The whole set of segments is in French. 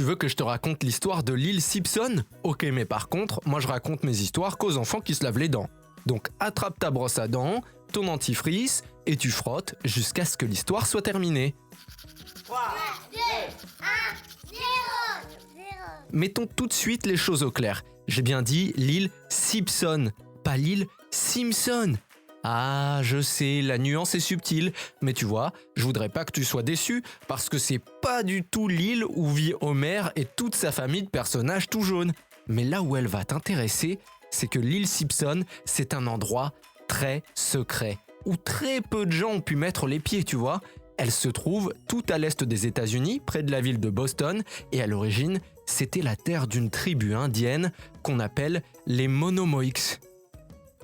Tu veux que je te raconte l'histoire de l'île Simpson ? Ok, mais par contre, moi je raconte mes histoires qu'aux enfants qui se lavent les dents. Donc attrape ta brosse à dents, ton dentifrice, et tu frottes jusqu'à ce que l'histoire soit terminée. 3, 2, 1, 0. Mettons tout de suite les choses au clair. J'ai bien dit l'île Simpson, pas l'île Simpson. Ah, je sais, la nuance est subtile, mais tu vois, je voudrais pas que tu sois déçu, parce que c'est pas du tout l'île où vit Homer et toute sa famille de personnages tout jaunes. Mais là où elle va t'intéresser, c'est que l'île Simpson, c'est un endroit très secret, où très peu de gens ont pu mettre les pieds, tu vois. Elle se trouve tout à l'est des États-Unis, près de la ville de Boston, et à l'origine, c'était la terre d'une tribu indienne qu'on appelle les Monomoiks.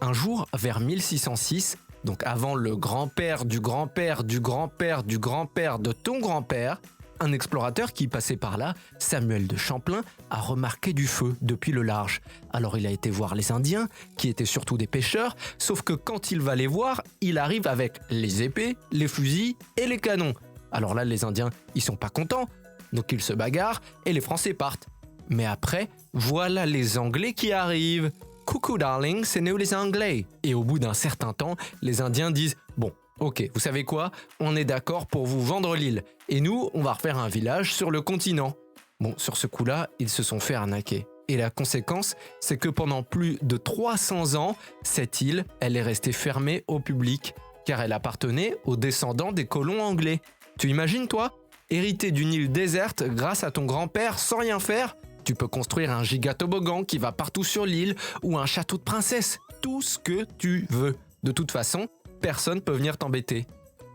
Un jour, vers 1606, donc avant le grand-père du grand-père du grand-père du grand-père de ton grand-père, un explorateur qui passait par là, Samuel de Champlain, a remarqué du feu depuis le large. Alors il a été voir les Indiens, qui étaient surtout des pêcheurs, sauf que quand il va les voir, il arrive avec les épées, les fusils et les canons. Alors là, les Indiens, ils sont pas contents, donc ils se bagarrent et les Français partent. Mais après, voilà les Anglais qui arrivent. Coucou darling, c'est nous les Anglais. Et au bout d'un certain temps, les Indiens disent « Bon, ok, vous savez quoi ? On est d'accord pour vous vendre l'île. Et nous, on va refaire un village sur le continent. » Bon, sur ce coup-là, ils se sont fait arnaquer. Et la conséquence, c'est que pendant plus de 300 ans, cette île, elle est restée fermée au public, car elle appartenait aux descendants des colons anglais. Tu imagines, toi ? Hériter d'une île déserte grâce à ton grand-père sans rien faire ? Tu peux construire un giga toboggan qui va partout sur l'île ou un château de princesse, tout ce que tu veux. De toute façon, personne peut venir t'embêter.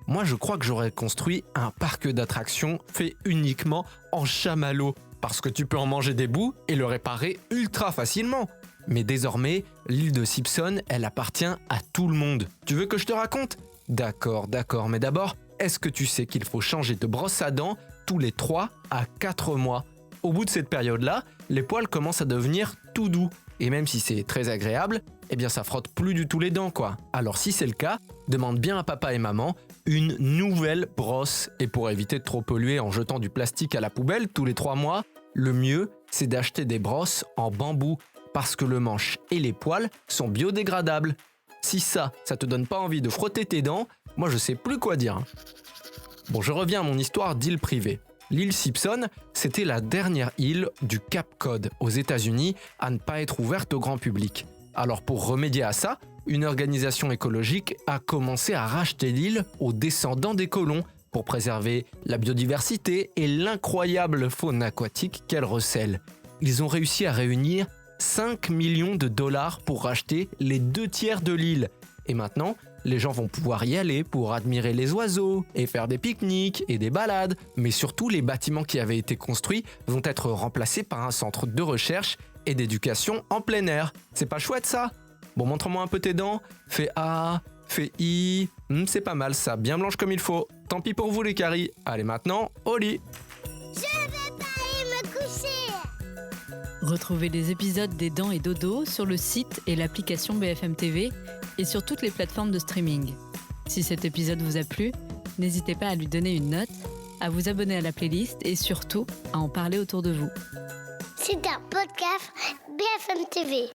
Moi, je crois que j'aurais construit un parc d'attractions fait uniquement en chamallow, parce que tu peux en manger des bouts et le réparer ultra facilement. Mais désormais, l'île de Simpson, elle appartient à tout le monde. Tu veux que je te raconte ? D'accord, mais d'abord, est-ce que tu sais qu'il faut changer de brosse à dents tous les 3 à 4 mois ? Au bout de cette période-là, les poils commencent à devenir tout doux. Et même si c'est très agréable, eh bien ça frotte plus du tout les dents, quoi. Alors si c'est le cas, demande bien à papa et maman une nouvelle brosse. Et pour éviter de trop polluer en jetant du plastique à la poubelle tous les 3 mois, le mieux, c'est d'acheter des brosses en bambou, parce que le manche et les poils sont biodégradables. Si ça te donne pas envie de frotter tes dents, moi je sais plus quoi dire. Bon, je reviens à mon histoire d'île privée. L'île Simpson, c'était la dernière île du Cap Cod aux États-Unis à ne pas être ouverte au grand public. Alors pour remédier à ça, une organisation écologique a commencé à racheter l'île aux descendants des colons pour préserver la biodiversité et l'incroyable faune aquatique qu'elle recèle. Ils ont réussi à réunir 5 millions de dollars pour racheter les 2/3 de l'île. Et maintenant, les gens vont pouvoir y aller pour admirer les oiseaux et faire des pique-niques et des balades. Mais surtout, les bâtiments qui avaient été construits vont être remplacés par un centre de recherche et d'éducation en plein air. C'est pas chouette ça ? Bon, montre-moi un peu tes dents. Fais A, fais I. C'est pas mal ça, bien blanche comme il faut. Tant pis pour vous les caries. Allez maintenant, au lit. Je vais pas aller me coucher. Retrouvez les épisodes des Dents et Dodo sur le site et l'application BFM TV et sur toutes les plateformes de streaming. Si cet épisode vous a plu, n'hésitez pas à lui donner une note, à vous abonner à la playlist et surtout à en parler autour de vous. C'est un podcast BFM TV.